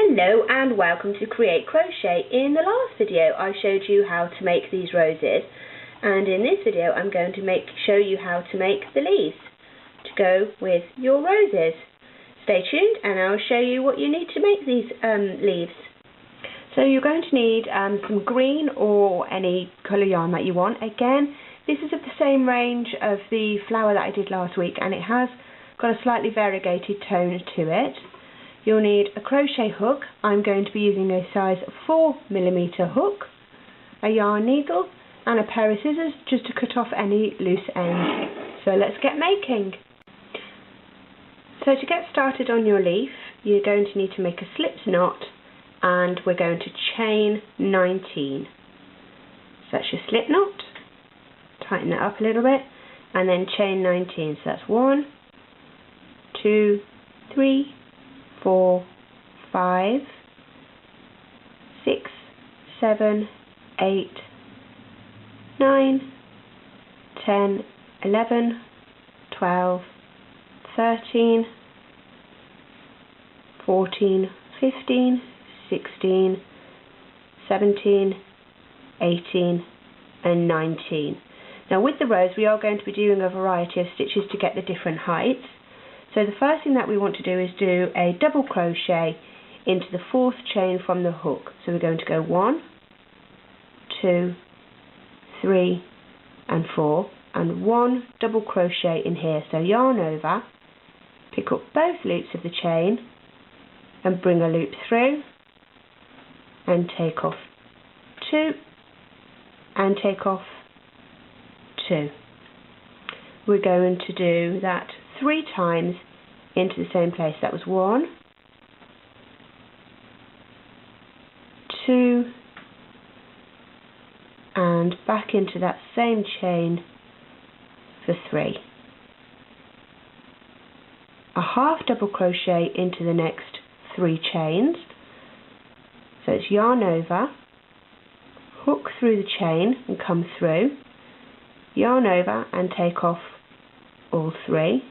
Hello and welcome to Create Crochet. In the last video I showed you how to make these roses, and in this video I'm going to show you how to make the leaves to go with your roses. Stay tuned and I'll show you what you need to make these leaves. So you're going to need some green or any colour yarn that you want. Again, this is of the same range of the flower that I did last week, and it has got a slightly variegated tone to it. You'll need a crochet hook. I'm going to be using a size 4mm hook, a yarn needle and a pair of scissors just to cut off any loose ends. So let's get making. So to get started on your leaf, you're going to need to make a slip knot, and we're going to chain 19. So that's your slip knot. Tighten it up a little bit and then chain 19. So that's 1, 2, 3, 4, 5, 6, 7, 8, 9, 10, 11, 12, 13, 14, 15, 16, 17, 18 and 19. Now with the rose we are going to be doing a variety of stitches to get the different heights. So the first thing that we want to do is do a double crochet into the 4th chain from the hook. So we're going to go 1, 2, 3 and 4 and 1 double crochet in here. So yarn over, pick up both loops of the chain and bring a loop through and take off 2 and take off 2. We're going to do that 3 times into the same place. That was 1, 2 and back into that same chain for 3. A half double crochet into the next 3 chains. So it's yarn over, hook through the chain and come through, yarn over and take off all 3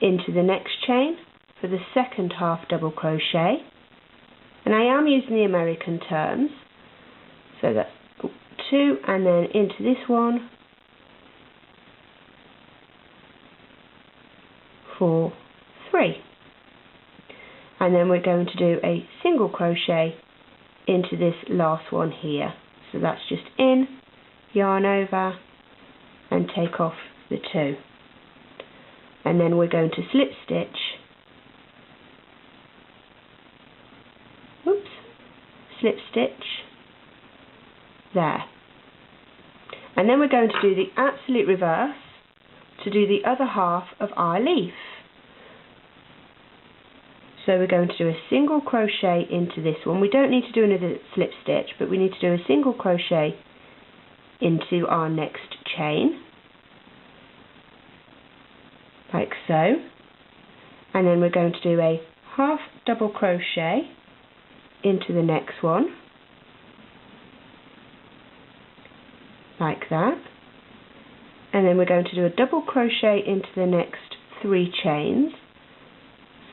into the next chain for the 2nd half double crochet, and I am using the American terms, so that's 2 and then into this one, 4, 3, and then we're going to do a single crochet into this last one here. So that's just in, yarn over and take off the 2, and then we're going to slip stitch, slip stitch there, and then we're going to do the absolute reverse to do the other half of our leaf. So we're going to do a single crochet into this one. We don't need to do another slip stitch, but we need to do a single crochet into our next chain, like so, and then we're going to do a half double crochet into the next one, like that, and then we're going to do a double crochet into the next 3 chains.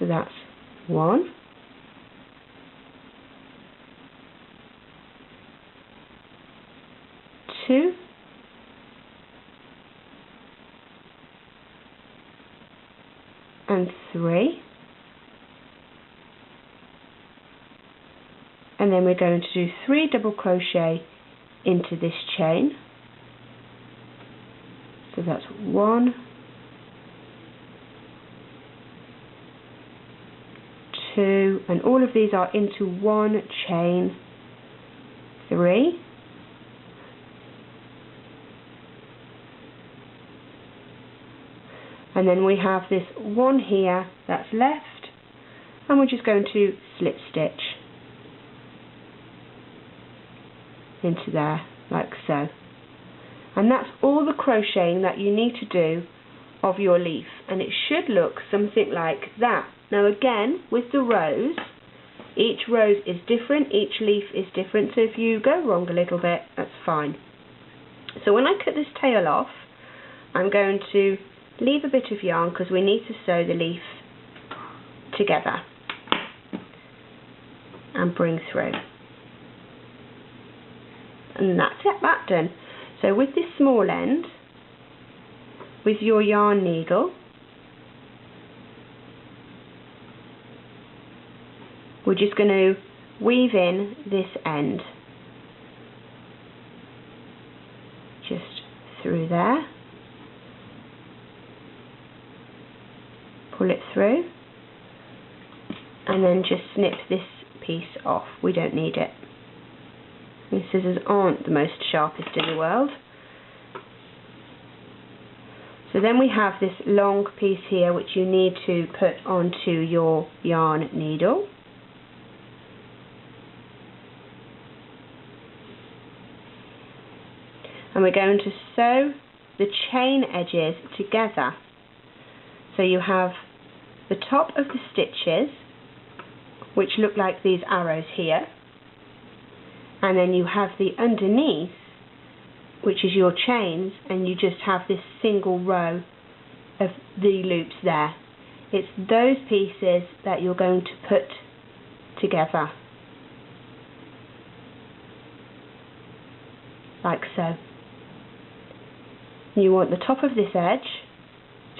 So that's 1, 2, and 3, and then we're going to do 3 double crochet into this chain. So that's 1, 2, and all of these are into one chain, 3, and then we have this one here that's left, and we're just going to slip stitch into there, like so. And that's all the crocheting that you need to do of your leaf, and it should look something like that. Now again, with the rose, each rose is different, each leaf is different, so if you go wrong a little bit, that's fine. So when I cut this tail off, I'm going to leave a bit of yarn because we need to sew the leaf together. and bring through. And that's it, that done. So with this small end, with your yarn needle, we're just going to weave in this end, just through there, pull it through, and then just snip this piece off. We don't need it. These scissors aren't the most sharpest in the world. So then we have this long piece here which you need to put onto your yarn needle. And we're going to sew the chain edges together. So you have the top of the stitches, which look like these arrows here, and then you have the underneath, which is your chains, and you just have this single row of the loops there. It's those pieces that you're going to put together, like so. You want the top of this edge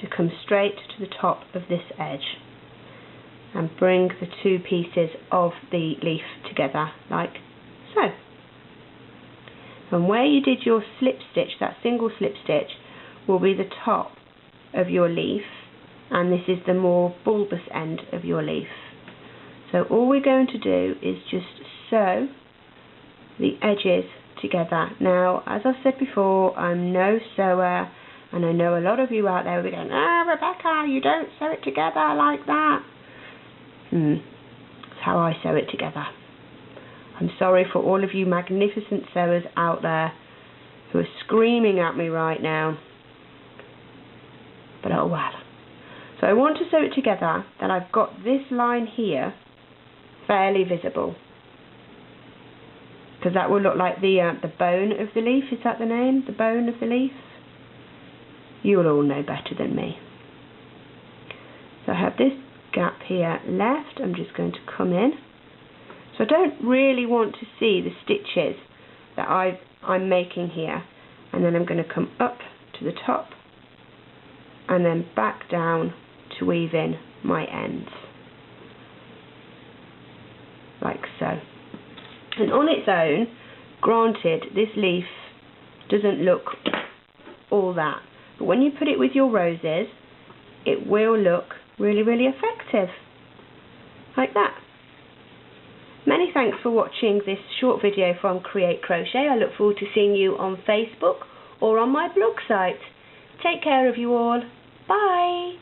to come straight to the top of this edge and bring the two pieces of the leaf together like so. And where you did your slip stitch, that single slip stitch, will be the top of your leaf, and this is the more bulbous end of your leaf. So all we're going to do is just sew the edges together. Now, as I've said before, I'm no sewer, and I know a lot of you out there will be going, Rebecca, you don't sew it together like that. That's how I sew it together. I'm sorry for all of you magnificent sewers out there who are screaming at me right now, but oh well. So I want to sew it together that I've got this line here fairly visible, because that will look like the bone of the leaf. Is that the name? The bone of the leaf? You'll all know better than me. So I have this gap here left. I'm just going to come in. So I don't really want to see the stitches that I'm making here. And then I'm going to come up to the top and then back down to weave in my ends. Like so. And on its own, granted, this leaf doesn't look all that, but when you put it with your roses, it will look really, really effective, like that. Many thanks for watching this short video from Create Crochet. I look forward to seeing you on Facebook or on my blog site. Take care of you all. Bye!